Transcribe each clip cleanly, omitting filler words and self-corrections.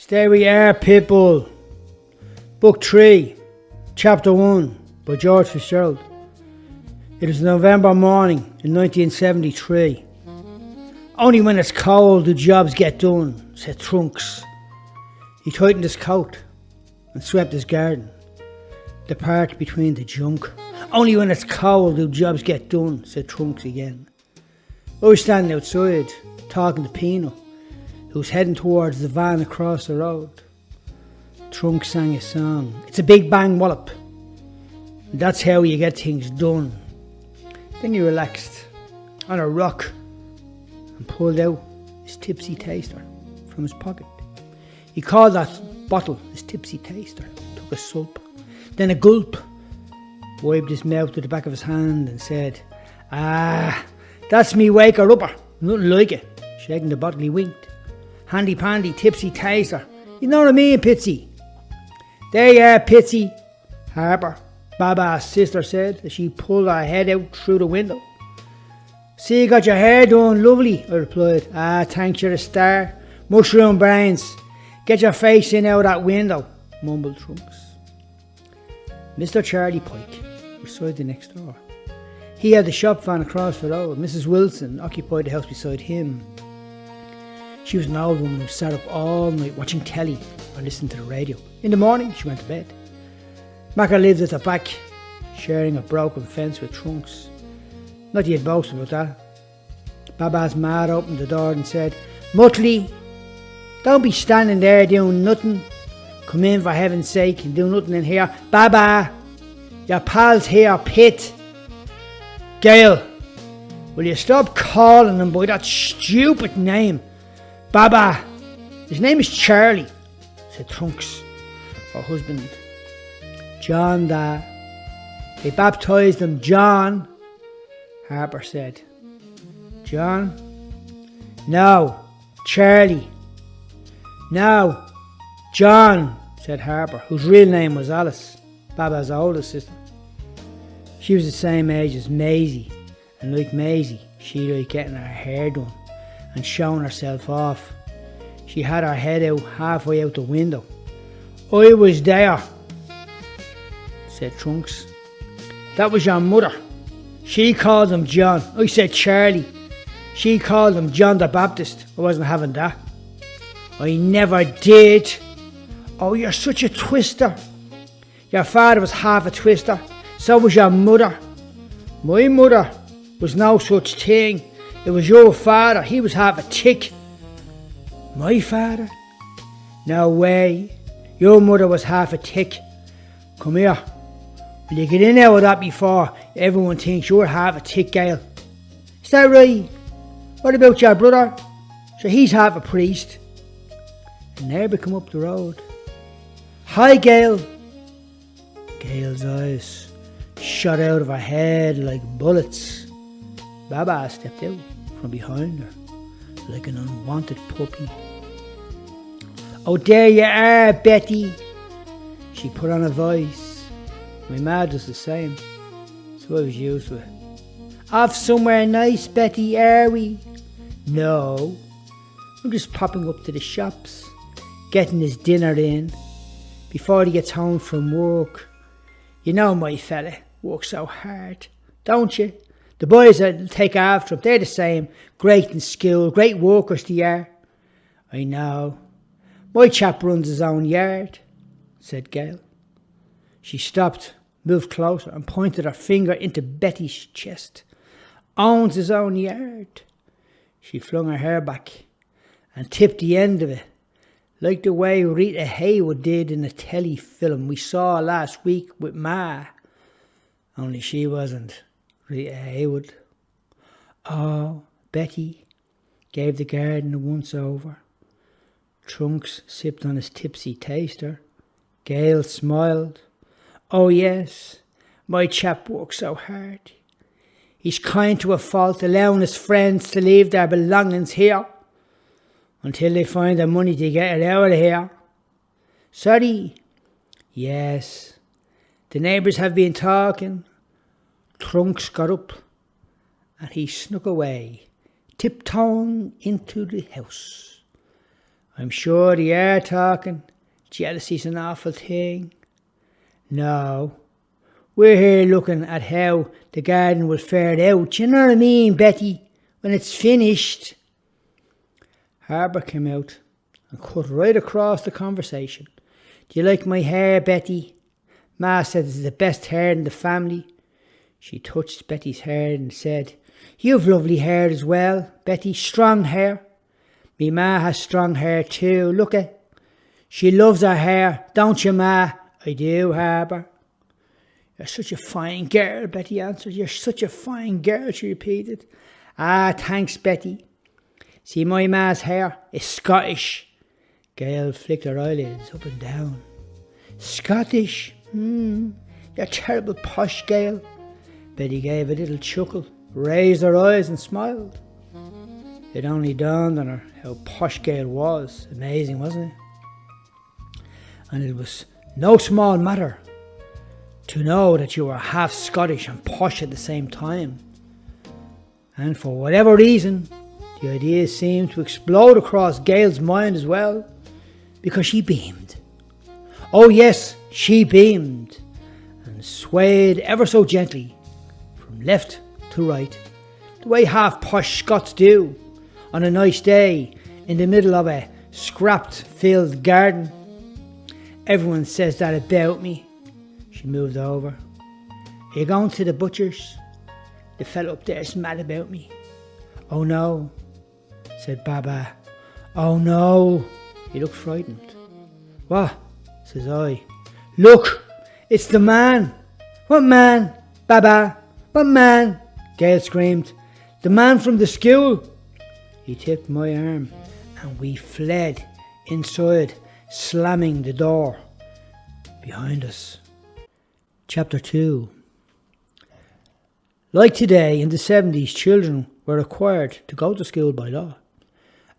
Stay we are, Pitbull. Book 3, Chapter 1, by George Fitzgerald. It was a November morning in 1973. Only when it's cold do jobs get done, said Trunks. He tightened his coat and swept his garden, the part between the junk. Only when it's cold do jobs get done, said Trunks again. I was standing outside, talking to Pino, who was heading towards the van across the road. Trunks sang a song. It's a big bang wallop. And that's how you get things done. Then he relaxed on a rock and pulled out his tipsy taster from his pocket. He called that bottle his tipsy taster, took a sulp, then a gulp, wiped his mouth with the back of his hand and said, that's me waker upper, nothing like it. Shaking the bottle he winked. Handy pandy tipsy taster, you know what I mean, Pitsy? There you are, Pitsy, Harper, Baa Baa's sister said as she pulled her head out through the window. See, you got your hair done, lovely, I replied. Thanks, you're a star. Mushroom brains. Get your face in out that window, mumbled Trunks. Mr. Charlie Pike resided next door. He had the shop van across the road. Mrs. Wilson occupied the house beside him. She was an old woman who sat up all night watching telly or listening to the radio. In the morning, she went to bed. Macker lived at the back, sharing a broken fence with Trunks. Not that he'd boast about that. Baa Baa's mad opened the door and said, Muttley, don't be standing there doing nothing. Come in for heaven's sake and do nothing in here. Baa Baa, your pal's here, Pit. Gail, will you stop calling him by that stupid name? Baa Baa, his name is Charlie, said Trunks, her husband. John da. They baptised him John, Harper said. John? No, Charlie. No, John, said Harper, whose real name was Alice, Baa Baa's oldest sister. She was the same age as Maisie, and like Maisie, she liked getting her hair done and showing herself off. She had her head out halfway out the window. I was there, said Trunks. That was your mother. She called him John. I said Charlie. She called him John the Baptist. I wasn't having that. I never did. Oh, you're such a twister. Your father was half a twister. So was your mother. My mother was no such thing. It was your father. He was half a tick. My father? No way. Your mother was half a tick. Come here. Will you get in out of that before everyone thinks you're half a tick, Gail? Is that right? What about your brother? So he's half a priest. And there we come up the road. Hi, Gail. Gail's eyes shot out of her head like bullets. Baa Baa stepped out from behind her like an unwanted puppy. Oh, there you are, Betty. She put on a voice. My ma does the same, so I was used to it. Off somewhere nice, Betty, are we? No, I'm just popping up to the shops, getting his dinner in, before he gets home from work. You know my fella works so hard, don't you? The boys that take after him, they're the same, great in school, great workers they are. I know. My chap runs his own yard, said Gail. She stopped, moved closer and pointed her finger into Betty's chest. Owns his own yard. She flung her hair back and tipped the end of it, like the way Rita Hayworth did in a telly film we saw last week with Ma. Only she wasn't Rita Hayworth. Oh, Betty gave the garden a once over. Trunks sipped on his tipsy taster. Gail smiled. Oh yes, my chap works so hard. He's kind to a fault, allowing his friends to leave their belongings here until they find the money to get it out of here. Sorry. Yes, the neighbours have been talking. Trunks got up and he snuck away, tiptoeing into the house. I'm sure they are talking. Jealousy's an awful thing. No, we're here looking at how the garden will fare out. Do you know what I mean, Betty? When it's finished. Harbour came out and cut right across the conversation. Do you like my hair, Betty? Ma said it's the best hair in the family. She touched Betty's hair and said, You've lovely hair as well, Betty, strong hair. Me ma has strong hair too, look at. She loves her hair, don't you, Ma? I do, Harbour. You're such a fine girl, Betty answered. You're such a fine girl, she repeated. Ah, thanks, Betty. See, my ma's hair is Scottish. Gail flicked her eyelids up and down. Scottish? You're terrible posh, Gail. Betty gave a little chuckle, raised her eyes and smiled. It only dawned on her how posh Gail was. Amazing, wasn't it? And it was no small matter to know that you were half Scottish and posh at the same time. And for whatever reason, the idea seemed to explode across Gail's mind as well, because she beamed. Oh yes, she beamed, and swayed ever so gently from left to right, the way half posh Scots do on a nice day in the middle of a scrap-filled garden. Everyone says that about me. She moved over. Are you going to the butcher's? The fellow up there's mad about me. Oh no, said Baa Baa. Oh no. He looked frightened. What? Says I. Look, it's the man. What man? Baa Baa. What man? Gail screamed. The man from the school. He tipped my arm and we fled inside, slamming the door behind us. Chapter 2. Like today, in the 70s, children were required to go to school by law.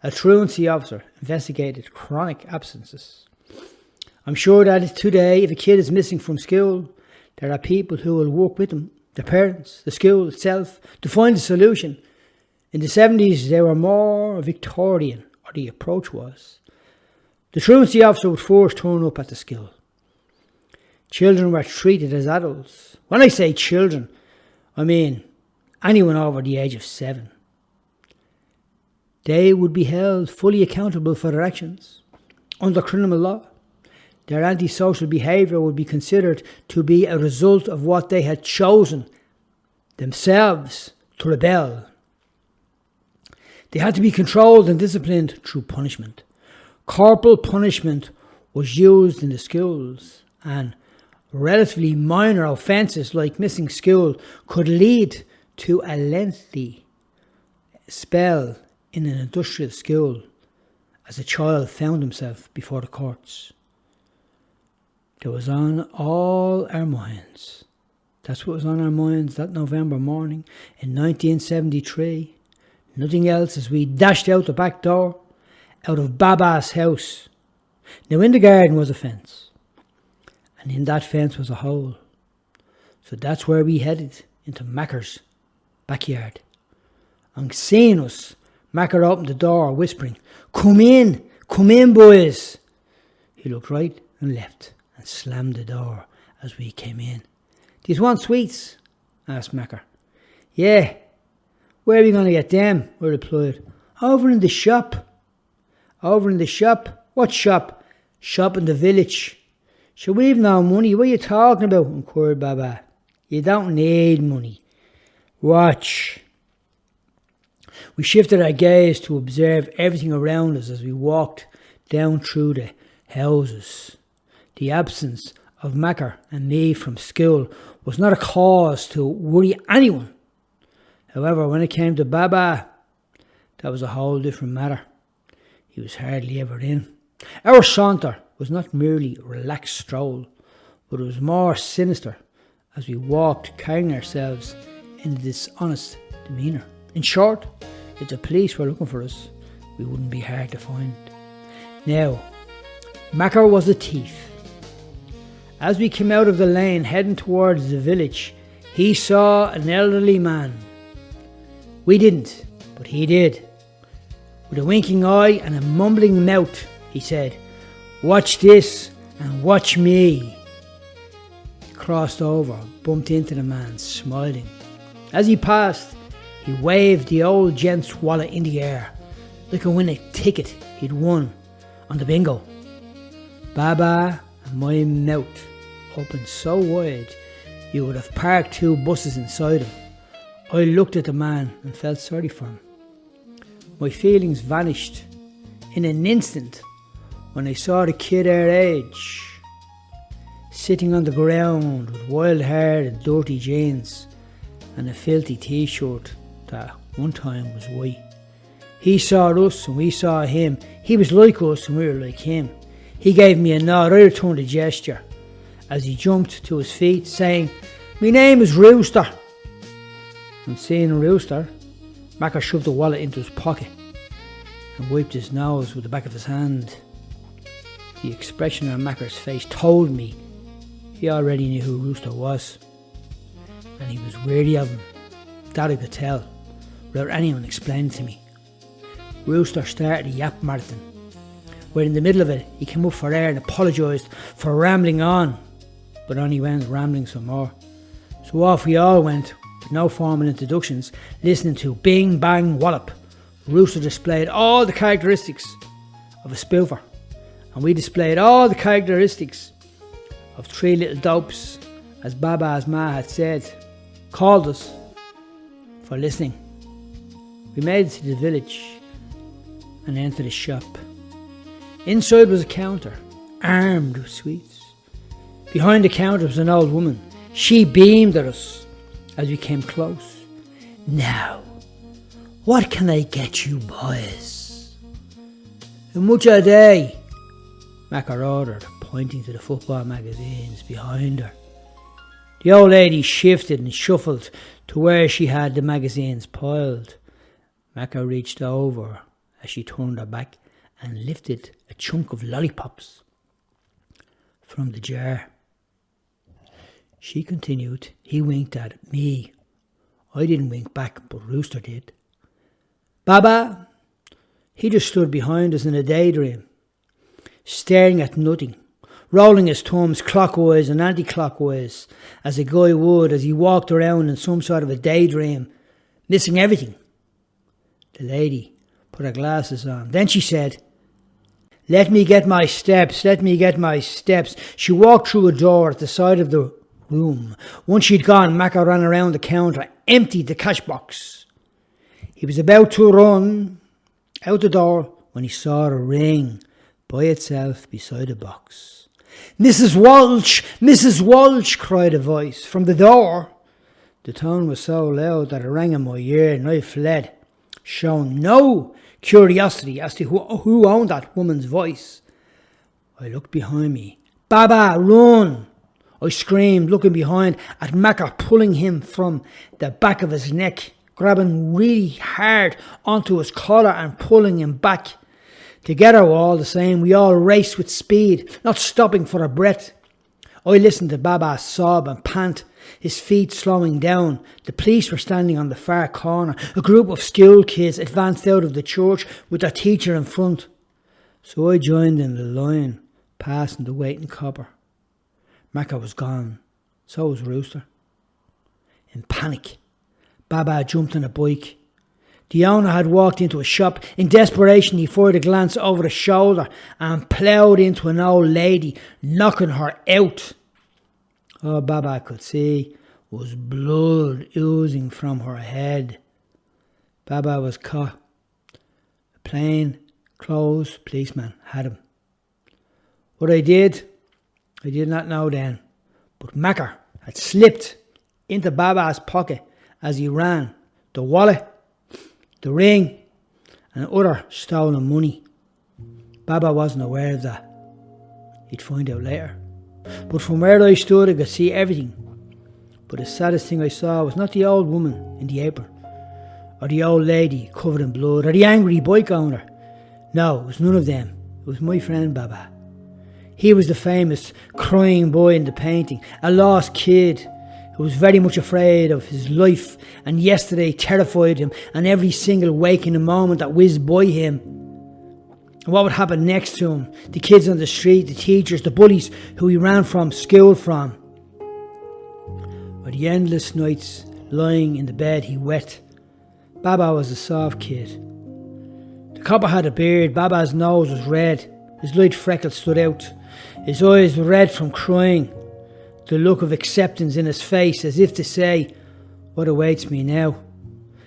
A truancy officer investigated chronic absences. I'm sure that today, if a kid is missing from school, there are people who will work with them, the parents, the school itself, to find a solution. In the 70s, they were more Victorian, or the approach was. The truancy officer would first turn up at the school. Children were treated as adults. When I say children, I mean anyone over the age of 7. They would be held fully accountable for their actions. Under criminal law, their antisocial behaviour would be considered to be a result of what they had chosen themselves to rebel. They had to be controlled and disciplined through punishment. Corporal punishment was used in the schools, and relatively minor offences like missing school could lead to a lengthy spell in an industrial school as a child found himself before the courts. It was on all our minds. That's what was on our minds that November morning in 1973. Nothing else as we dashed out the back door, out of Baa Baa's house. Now in the garden was a fence, and in that fence was a hole. So that's where we headed, into Macker's backyard. And seeing us, Macker opened the door, whispering, come in, boys. He looked right and left and slammed the door as we came in. Do you want sweets? Asked Macker. Yeah. Where are we going to get them? I replied. Over in the shop. Over in the shop? What shop? Shop in the village. So we've no money. What are you talking about? Inquired Baa Baa. You don't need money. Watch. We shifted our gaze to observe everything around us as we walked down through the houses. The absence of Macker and me from school was not a cause to worry anyone. However, when it came to Baa Baa, that was a whole different matter. He was hardly ever in. Our saunter was not merely a relaxed stroll, but it was more sinister as we walked, carrying ourselves in a dishonest demeanour. In short, if the police were looking for us, we wouldn't be hard to find. Now, Macker was a thief. As we came out of the lane heading towards the village, he saw an elderly man. We didn't, but he did. With a winking eye and a mumbling mouth, he said, "Watch this and watch me." He crossed over, bumped into the man, smiling. As he passed, he waved the old gent's wallet in the air, like a winning ticket he'd won on the bingo. Baa Baa and my mouth opened so wide you would have parked 2 buses inside him. I looked at the man and felt sorry for him. My feelings vanished in an instant when I saw the kid our age, sitting on the ground with wild hair and dirty jeans and a filthy t-shirt that one time was white. He saw us and we saw him. He was like us and we were like him. He gave me a nod. I returned the gesture as he jumped to his feet, saying, "My name is Rooster." And seeing Rooster, Macker shoved the wallet into his pocket and wiped his nose with the back of his hand. The expression on Macker's face told me he already knew who Rooster was, and he was weary of him. That I could tell, without anyone explaining to me. Rooster started a yap marathon, where in the middle of it he came up for air and apologised for rambling on, but only went rambling some more. So off we all went, with no formal introductions, listening to Bing Bang Wallop. Rooster displayed all the characteristics of a spoofer, and we displayed all the characteristics of 3 little dopes, as Baa Baa's ma had said, called us for listening. We made it to the village and entered a shop. Inside was a counter, armed with sweets. Behind the counter was an old woman. She beamed at us as we came close. "Now, what can I get you boys?" "How much a day?" Macker ordered, pointing to the football magazines behind her. The old lady shifted and shuffled to where she had the magazines piled. Macker reached over as she turned her back and lifted a chunk of lollipops from the jar. She continued. He winked at me. I didn't wink back, but Rooster did. Baa Baa, he just stood behind us in a daydream, staring at nothing, rolling his thumbs clockwise and anti-clockwise, as a guy would as he walked around in some sort of a daydream, missing everything. The lady put her glasses on. Then she said, "Let me get my steps, let me get my steps." She walked through a door at the side of the room. Once she'd gone, Macker ran around the counter, emptied the cash box. He was about to run out the door when he saw a ring by itself beside the box. "Mrs. Walsh! Mrs. Walsh!" cried a voice from the door. The tone was so loud that it rang in my ear and I fled, showing no curiosity as to who owned that woman's voice. I looked behind me. "Baa Baa, run!" I screamed, looking behind at Macker pulling him from the back of his neck, grabbing really hard onto his collar and pulling him back. Together, all the same, we all raced with speed, not stopping for a breath. I listened to Baa Baa sob and pant, his feet slowing down. The police were standing on the far corner. A group of school kids advanced out of the church with their teacher in front. So I joined in the line, passing the waiting copper. Macker was gone. So was Rooster. In panic, Baa Baa jumped on a bike. The owner had walked into a shop. In desperation, he fired a glance over the shoulder and ploughed into an old lady, knocking her out. All Baa Baa could see was blood oozing from her head. Baa Baa was caught. A plain clothes policeman had him. What I did not know then, but Macker had slipped into Baa Baa's pocket as he ran the wallet, the ring, and other stolen money. Baa Baa wasn't aware of that. He'd find out later. But from where I stood, I could see everything. But the saddest thing I saw was not the old woman in the apron, or the old lady covered in blood, or the angry bike owner. No, it was none of them. It was my friend Baa Baa. He was the famous crying boy in the painting, a lost kid who was very much afraid of his life, and yesterday terrified him, and every single waking moment that whizzed by him. And what would happen next to him? The kids on the street, the teachers, the bullies who he ran from school from. Or the endless nights lying in the bed he wet. Baa Baa was a soft kid. The copper had a beard. Baa Baa's nose was red. His light freckles stood out. His eyes were red from crying. The look of acceptance in his face, as if to say, what awaits me now?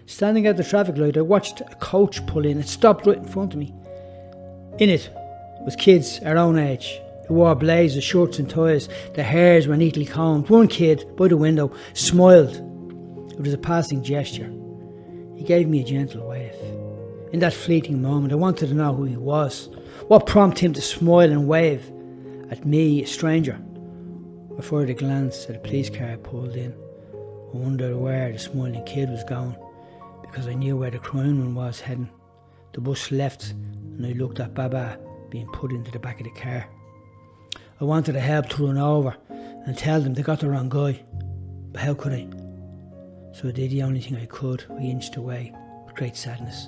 Standing at the traffic light, I watched a coach pull in. It stopped right in front of me. In it was kids our own age, who wore blazers, shirts and ties. Their hairs were neatly combed. One kid, by the window, smiled. It was a passing gesture. He gave me a gentle wave. In that fleeting moment, I wanted to know who he was. What prompted him to smile and wave at me, a stranger? I fired a glance at a police car pulled in. I wondered where the smiling kid was going, because I knew where the crime one was heading. The bus left, and I looked at Baa Baa being put into the back of the car. I wanted to help to run over and tell them they got the wrong guy, but how could I? So I did the only thing I could. I inched away with great sadness.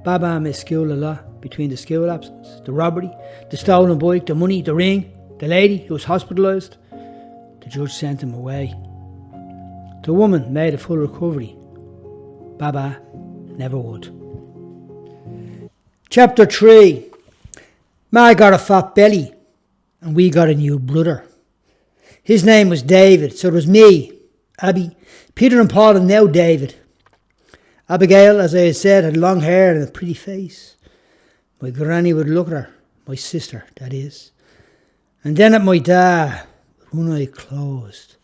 Baa Baa missed school a lot between the school absence, the robbery, the stolen bike, the money, the ring, the lady who was hospitalised. The judge sent him away. The woman made a full recovery. Baa Baa never would. Chapter 3. Ma got a fat belly, and we got a new brother. His name was David, so it was me, Abby, Peter and Paul, and now David. Abigail, as I had said, had long hair and a pretty face. My granny would look at her, my sister, that is, and then at my dad, with one eye closed,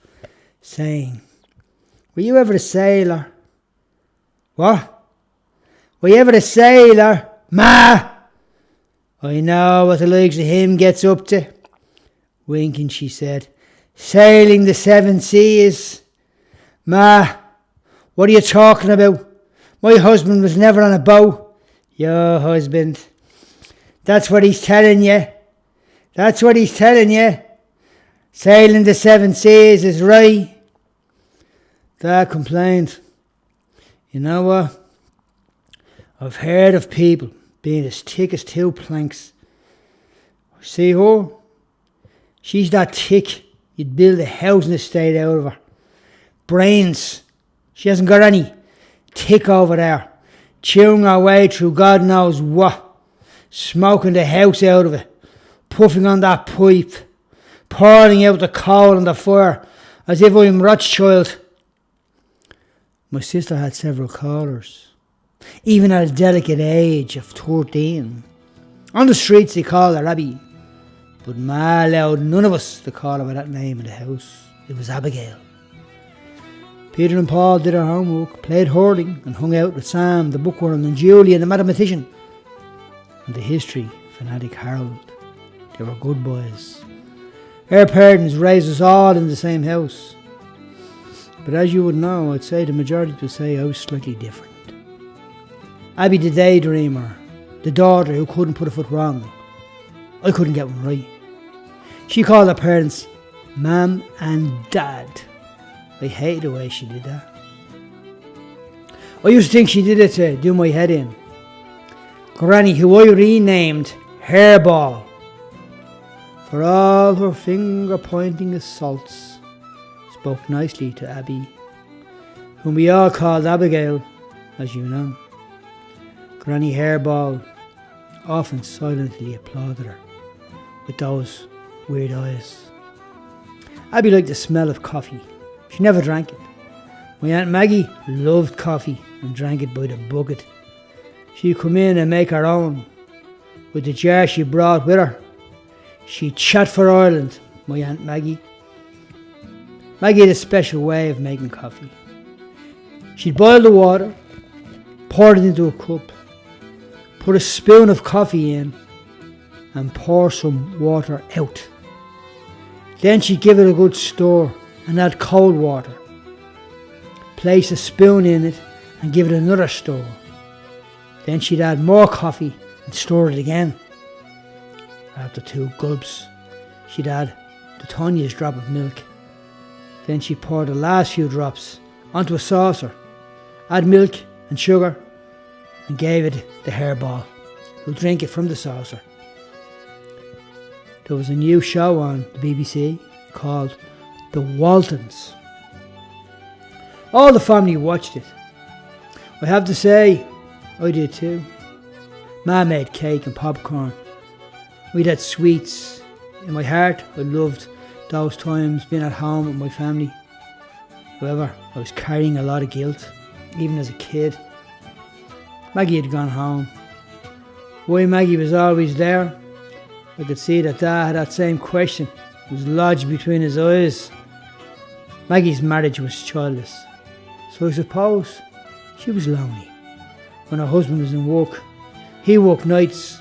saying, "Were you ever a sailor?" "What? Were you ever a sailor, Ma?" "I know what the likes of him gets up to." Winking, she said, "Sailing the 7 seas." "Ma, what are you talking about? My husband was never on a boat." "Your husband. That's what he's telling you. That's what he's telling you. Sailing the 7 seas is right." Dad complained. "You know what? I've heard of people being as thick as 2 planks. See her? She's that thick you'd build a housing estate out of her. Brains. She hasn't got any. Thick over there, chewing her way through God knows what, smoking the house out of it, puffing on that pipe, pouring out the coal on the fire, as if I'm Rothschild." My sister had several callers, even at a delicate age of 13. On the streets they called her Abby, but Ma allowed none of us to call her by that name in the house. It was Abigail. Peter and Paul did their homework, played hurling, and hung out with Sam, the bookworm, and Julie, and the mathematician, and the history fanatic Harold. They were good boys. Our parents raised us all in the same house. But as you would know, I'd say the majority would say I was slightly different. Abby the daydreamer, the daughter who couldn't put a foot wrong. I couldn't get one right. She called her parents Mum and Dad. I hated the way she did that. I used to think she did it to do my head in. Granny, who I renamed Hairball, for all her finger-pointing assaults, spoke nicely to Abby, whom we all called Abigail, as you know. Granny Hairball often silently applauded her with those weird eyes. Abby liked the smell of coffee. She never drank it. My Aunt Maggie loved coffee and drank it by the bucket. She'd come in and make her own with the jar she brought with her. She'd chat for Ireland, my Aunt Maggie. Maggie had a special way of making coffee. She'd boil the water, pour it into a cup, put a spoon of coffee in, and pour some water out. Then she'd give it a good stir and add cold water. Place a spoon in it and give it another stir. Then she'd add more coffee and stir it again. After 2 gulps, she'd add the tiniest drop of milk. Then she poured the last few drops onto a saucer, added milk and sugar, and gave it the hairball, who drank it from the saucer. There was a new show on the BBC called The Waltons. All the family watched it. I have to say, I did too. Ma made cake and popcorn. We'd had sweets. In my heart, I loved those times being at home with my family. However, I was carrying a lot of guilt, even as a kid. Maggie had gone home. Why Maggie was always there? I could see that Dad had that same question. It was lodged between his eyes. Maggie's marriage was childless, so I suppose she was lonely. When her husband was in work, he worked nights,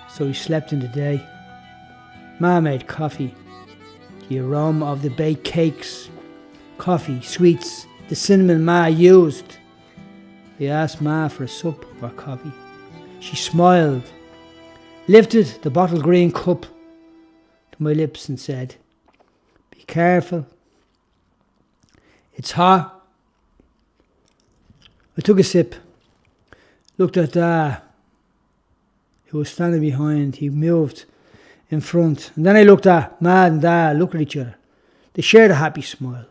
so he slept in the day. Ma made coffee. The aroma of the baked cakes, coffee, sweets, the cinnamon Ma used. I asked Ma for a sup or coffee. She smiled, lifted the bottle green cup to my lips and said, "Be careful. It's hot." I took a sip, looked at Dad, who was standing behind. He moved in front. And then I looked at Ma and Dad, looked at each other. They shared a happy smile.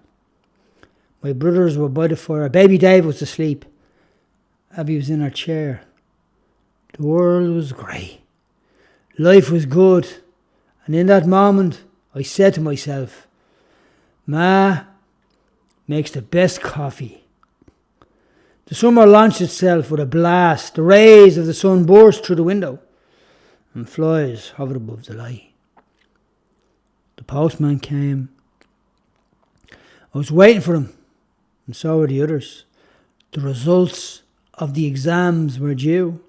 My brothers were by the fire. Baby Dave was asleep. Abby was in her chair. The world was grey. Life was good. And in that moment, I said to myself, Ma makes the best coffee. The summer launched itself with a blast. The rays of the sun burst through the window, and flies hovered above the light. The postman came. I was waiting for him, and so were the others. The results of the exams were due.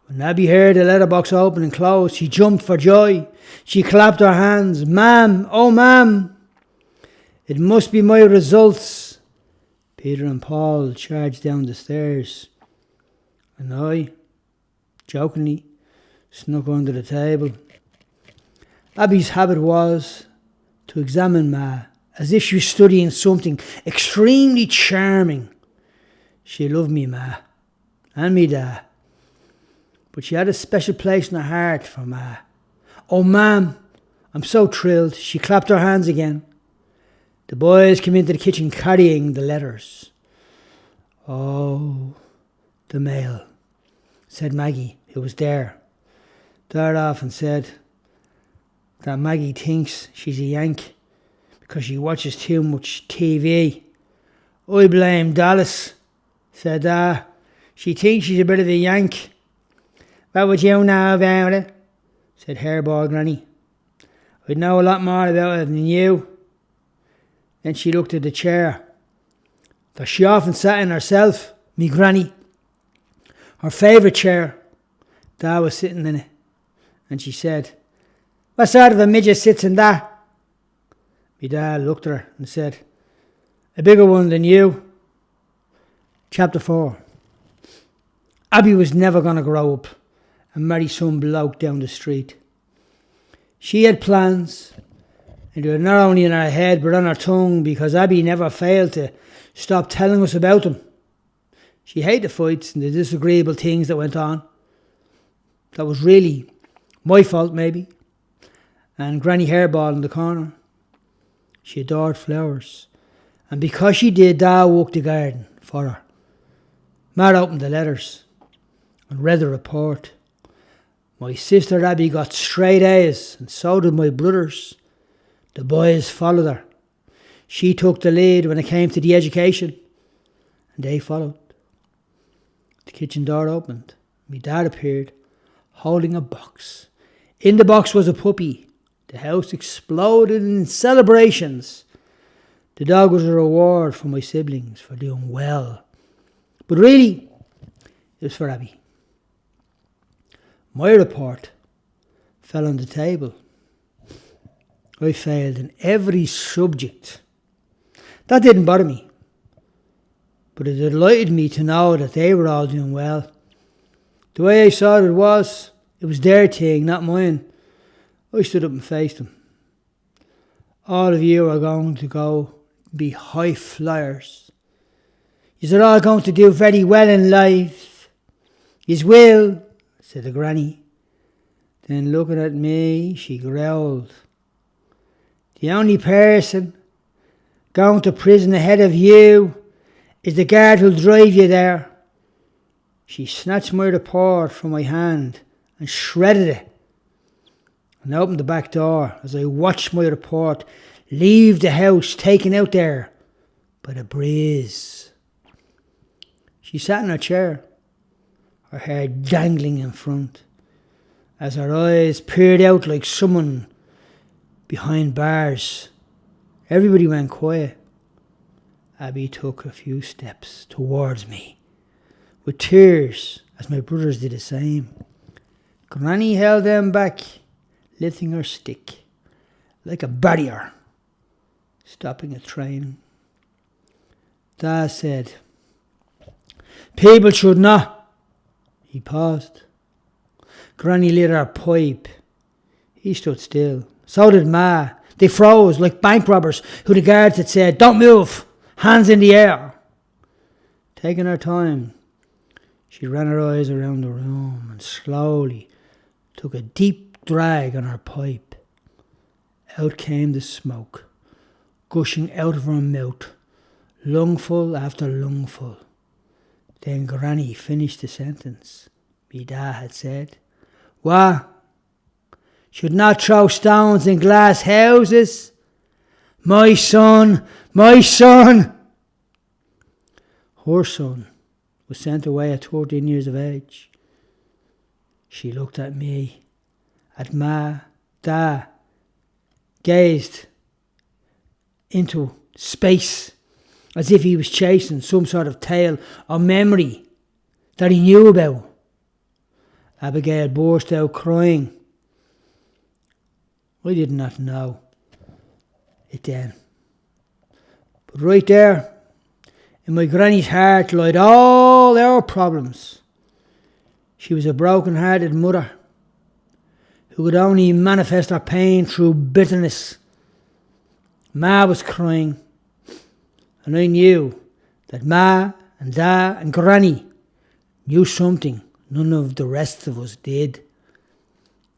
When Abby heard the letterbox open and close, she jumped for joy. She clapped her hands. "Ma'am, oh ma'am, it must be my results." Peter and Paul charged down the stairs, and I, jokingly, snuck under the table. Abby's habit was to examine Ma as if she was studying something extremely charming. She loved me Ma and me Dad, but she had a special place in her heart for Ma. "Oh ma'am, I'm so thrilled." She clapped her hands again. The boys came into the kitchen carrying the letters. "Oh, the mail," said Maggie, who was there. Dad often said that Maggie thinks she's a Yank because she watches too much TV. "I blame Dallas," said Dad. "She thinks she's a bit of a Yank." "What would you know about it?" said Hairball Granny. "I'd know a lot more about it than you." Then she looked at the chair that she often sat in herself, me granny. Her favourite chair. Dad was sitting in it. And she said, "What sort of a midget sits in that?" Me Dad looked at her and said, "A bigger one than you." Chapter 4. Abby was never going to grow up and marry some bloke down the street. She had plans, and they were not only in her head but on her tongue, because Abby never failed to stop telling us about them. She hated the fights and the disagreeable things that went on. That was really my fault, maybe. And Granny Hairball in the corner. She adored flowers, and because she did, Dad walked the garden for her. Ma opened the letters and read the report. My sister Abby got straight A's, and so did my brothers. The boys followed her. She took the lead when it came to the education, and they followed. The kitchen door opened. My Dad appeared, holding a box. In the box was a puppy. The house exploded in celebrations. The dog was a reward for my siblings for doing well. But really, it was for Abby. My report fell on the table. I failed in every subject. That didn't bother me, but it delighted me to know that they were all doing well. The way I saw it was their thing, not mine. I stood up and faced them. All of you are going to go be high flyers. You're all going to do very well in life. Yous will, said the granny. Then looking at me, she growled. The only person going to prison ahead of you is the guard who'll drive you there. She snatched my report from my hand and shredded it and opened the back door as I watched my report leave the house taken out there by the breeze. She sat in her chair, her hair dangling in front, as her eyes peered out like someone behind bars. Everybody went quiet. Abby took a few steps towards me, with tears, as my brothers did the same. Granny held them back, lifting her stick like a barrier, stopping a train. Dad said, people should not. He paused. Granny lit her pipe. He stood still. So did Ma. They froze like bank robbers who the guards had said, don't move, hands in the air. Taking her time, she ran her eyes around the room and slowly took a deep drag on her pipe. Out came the smoke, gushing out of her mouth, lungful after lungful. Then Granny finished the sentence. Me dad had said, "What? Should not throw stones in glass houses? My son, my son!" Her son was sent away at 13 years of age. She looked at me, at Ma, Dad, gazed into space as if he was chasing some sort of tale or memory that he knew about. Abigail burst out crying. I did not know it then. But right there, in my granny's heart, lied all our problems. She was a broken-hearted mother who could only manifest her pain through bitterness. Ma was crying, and I knew that Ma and Dad and Granny knew something none of the rest of us did.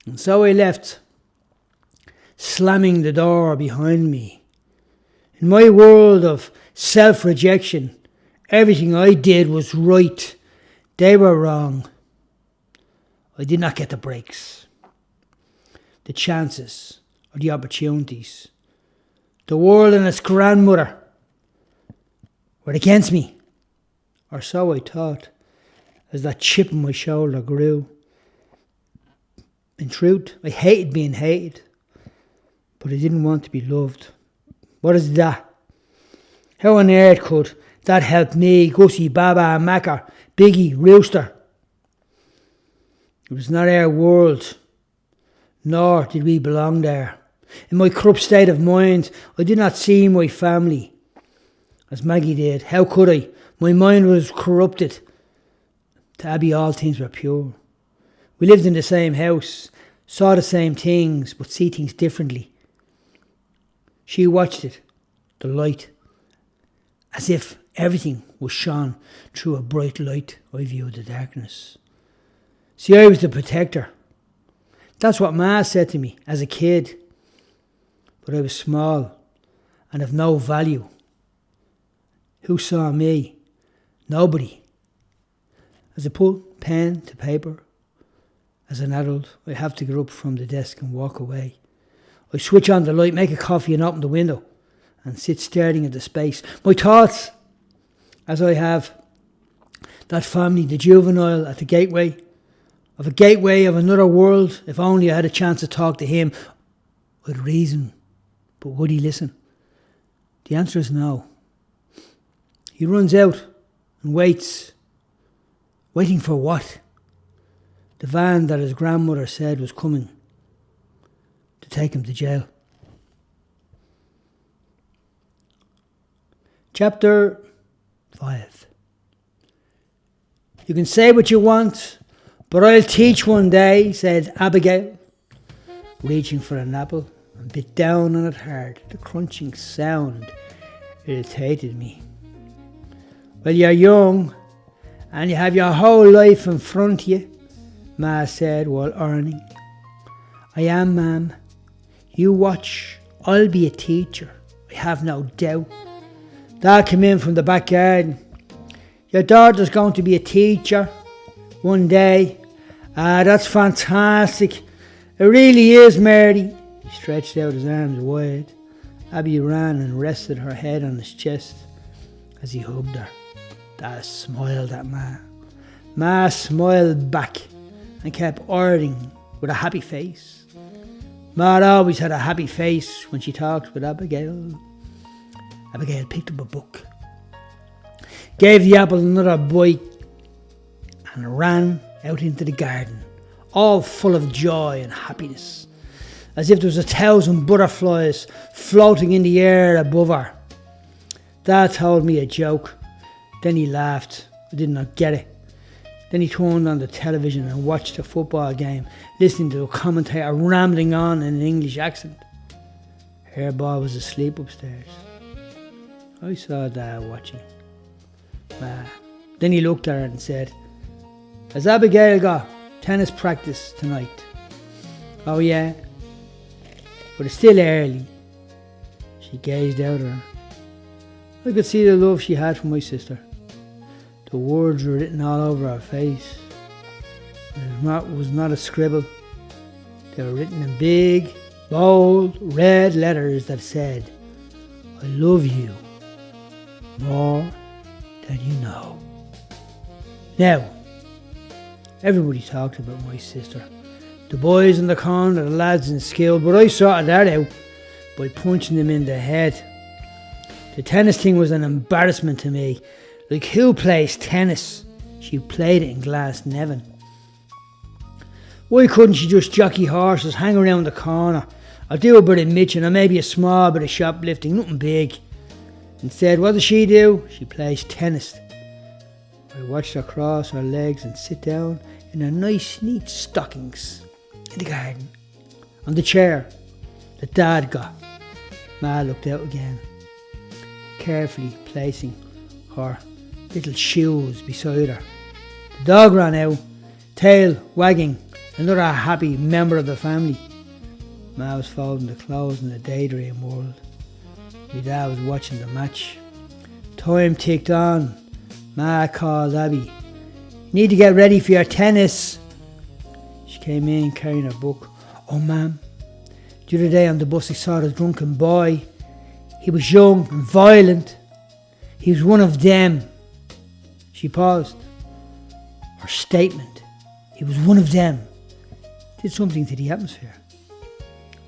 And so I left, slamming the door behind me. In my world of self-rejection, everything I did was right. They were wrong. I did not get the breaks, the chances, or the opportunities. The world and its grandmother were against me, or so I thought, as that chip on my shoulder grew. In truth, I hated being hated, but I didn't want to be loved. What is that? How on earth could that help me, Gussie, Baa Baa, Macker, Biggie, Rooster? It was not our world, nor did we belong there. In my corrupt state of mind, I did not see my family as Maggie did. How could I? My mind was corrupted. To Abby, all things were pure. We lived in the same house, saw the same things, but see things differently. She watched it, the light, as if everything was shone through a bright light. I viewed the darkness. See, I was the protector. That's what Ma said to me as a kid. But I was small and of no value. Who saw me? Nobody. As I put pen to paper, as an adult, I have to get up from the desk and walk away. I switch on the light, make a coffee and open the window and sit staring at the space. My thoughts, as I have that family, the juvenile at the gateway, of a gateway of another world. If only I had a chance to talk to him, I'd reason, but would he listen? The answer is no. He runs out and waits. Waiting for what? The van that his grandmother said was coming to take him to jail. Chapter 5. You can say what you want, but I'll teach one day, said Abigail, reaching for an apple. and bit down on it hard. The crunching sound irritated me. Well, you're young, and you have your whole life in front of you, Ma said while ironing. I am, ma'am. You watch. I'll be a teacher. I have no doubt. Dad came in from the back garden. Your daughter's going to be a teacher one day. Ah, that's fantastic. It really is, Mary. He stretched out his arms wide. Abby ran and rested her head on his chest as he hugged her. Dad smiled at Ma. Ma smiled back and kept ironing with a happy face. Ma always had a happy face when she talked with Abigail. Abigail picked up a book, gave the apple another bite, and ran out into the garden, all full of joy and happiness, as if there was 1,000 butterflies floating in the air above her. Dad told me a joke. Then he laughed. I did not get it. Then he turned on the television and watched a football game, listening to the commentator rambling on in an English accent. Hairball was asleep upstairs. I saw Dad watching. Then he looked at her and said, Has Abigail got tennis practice tonight? Oh yeah, but it's still early. She gazed out at her. I could see the love she had for my sister. The words were written all over her face. It was not a scribble. They were written in big, bold, red letters that said, I love you more than you know. Now, everybody talked about my sister. The boys in the corner, the lads in skill, but I sorted that out by punching them in the head. The tennis thing was an embarrassment to me. Like, who plays tennis? She played it in Glasnevin. Why couldn't she just jockey horses, hang around the corner, or do a bit of mitching, or maybe a small bit of shoplifting, nothing big? Instead, what does she do? She plays tennis. I watched her cross her legs and sit down in her nice, neat stockings in the garden, on the chair that Dad got. Ma looked out again, carefully placing her little shoes beside her. The dog ran out, tail wagging, another happy member of the family. Ma was folding the clothes in the daydream world. My dad was watching the match. Time ticked on. Ma called Abby. You need to get ready for your tennis. She came in carrying her book. Oh, ma'am, the other day on the bus I saw a drunken boy. He was young and violent. He was one of them. She paused. Her statement, he was one of them, did something to the atmosphere.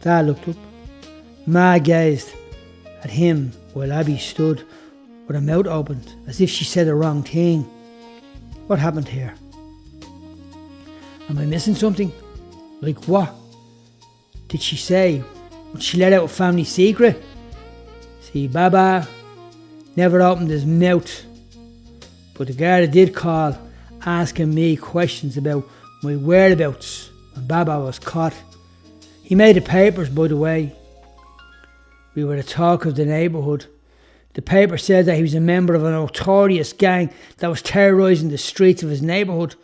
Dad looked up. Ma gazed at him while Abby stood with her mouth opened as if she said the wrong thing. What happened here? Am I missing something? Like what? Did she say? Would she let out a family secret? See, Baa Baa never opened his mouth, but the guard did call, asking me questions about my whereabouts when Baa Baa was caught. He made the papers, by the way. We were the talk of the neighbourhood. The paper said that he was a member of a notorious gang that was terrorising the streets of his neighbourhood.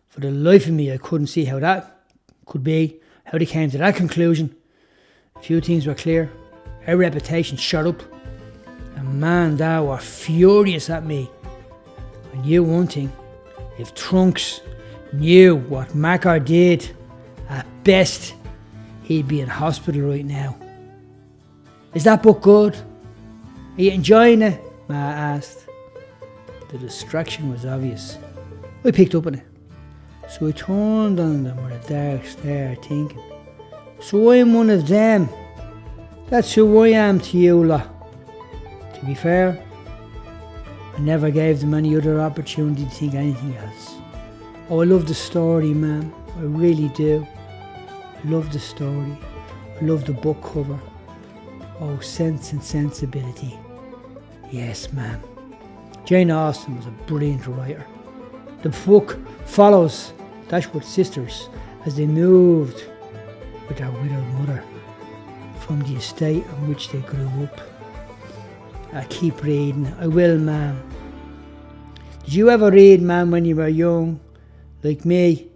For the life of me, I couldn't see how that could be, how they came to that conclusion. A few things were clear. Our reputation shot up. And man, they were furious at me. I knew one thing. If Trunks knew what Macker did, at best, he'd be in hospital right now. Is that book good? Are you enjoying it? Ma asked. The distraction was obvious. I picked up on it. So I turned on them with a dark stare, thinking, so I'm one of them. That's who I am to you lot. To be fair, I never gave them any other opportunity to think anything else. Oh, I love the story, ma'am. I really do. I love the story. I love the book cover. Oh, Sense and Sensibility. Yes, ma'am. Jane Austen was a brilliant writer. The book follows Dashwood sisters as they moved with their widowed mother. from the estate on which they grew up. I keep reading. I will, ma'am. Did you ever read, ma'am, when you were young? Like me?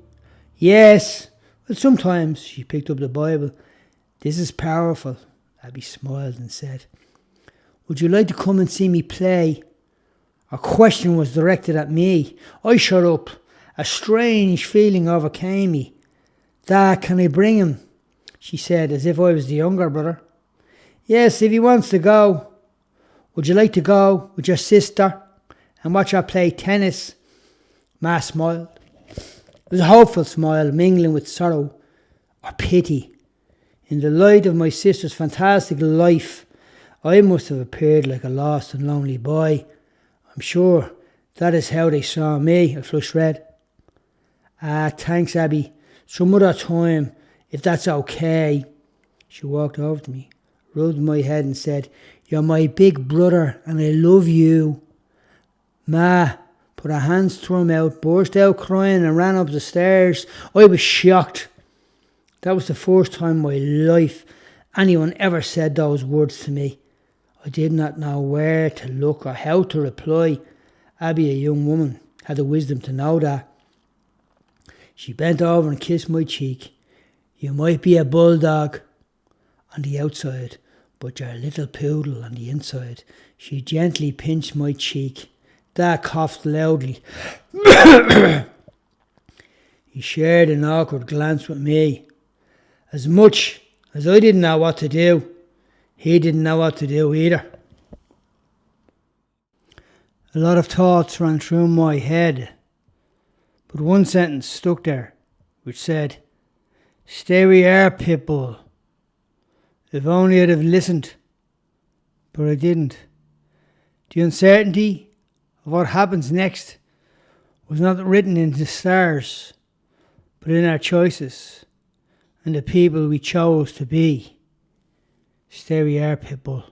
Yes. Well, sometimes. She picked up the Bible. This is powerful. Abby smiled and said, would you like to come and see me play? Her question was directed at me. I shut up. A strange feeling overcame me. Dad, can I bring him? She said, as if I was the younger brother. Yes, if he wants to go. Would you like to go with your sister and watch her play tennis? Ma smiled. It was a hopeful smile, mingling with sorrow or pity. In the light of my sister's fantastic life, I must have appeared like a lost and lonely boy. I'm sure that is how they saw me. I flushed red. Thanks, Abby. Some other time, if that's okay. She walked over to me, rubbed my head and said, you're my big brother and I love you. Ma put her hands to her mouth, burst out crying and ran up the stairs. I was shocked. That was the first time in my life anyone ever said those words to me. I did not know where to look or how to reply. Abby, a young woman, had the wisdom to know that. She bent over and kissed my cheek. You might be a bulldog on the outside, but you're a little poodle on the inside. She gently pinched my cheek. Dad coughed loudly. He shared an awkward glance with me. As much as I didn't know what to do, he didn't know what to do either. A lot of thoughts ran through my head, but one sentence stuck there, which said, stay where you are, Pitbull. If only I'd have listened, but I didn't. The uncertainty of what happens next was not written in the stars, but in our choices and the people we chose to be. Stay where you are, Pitbull.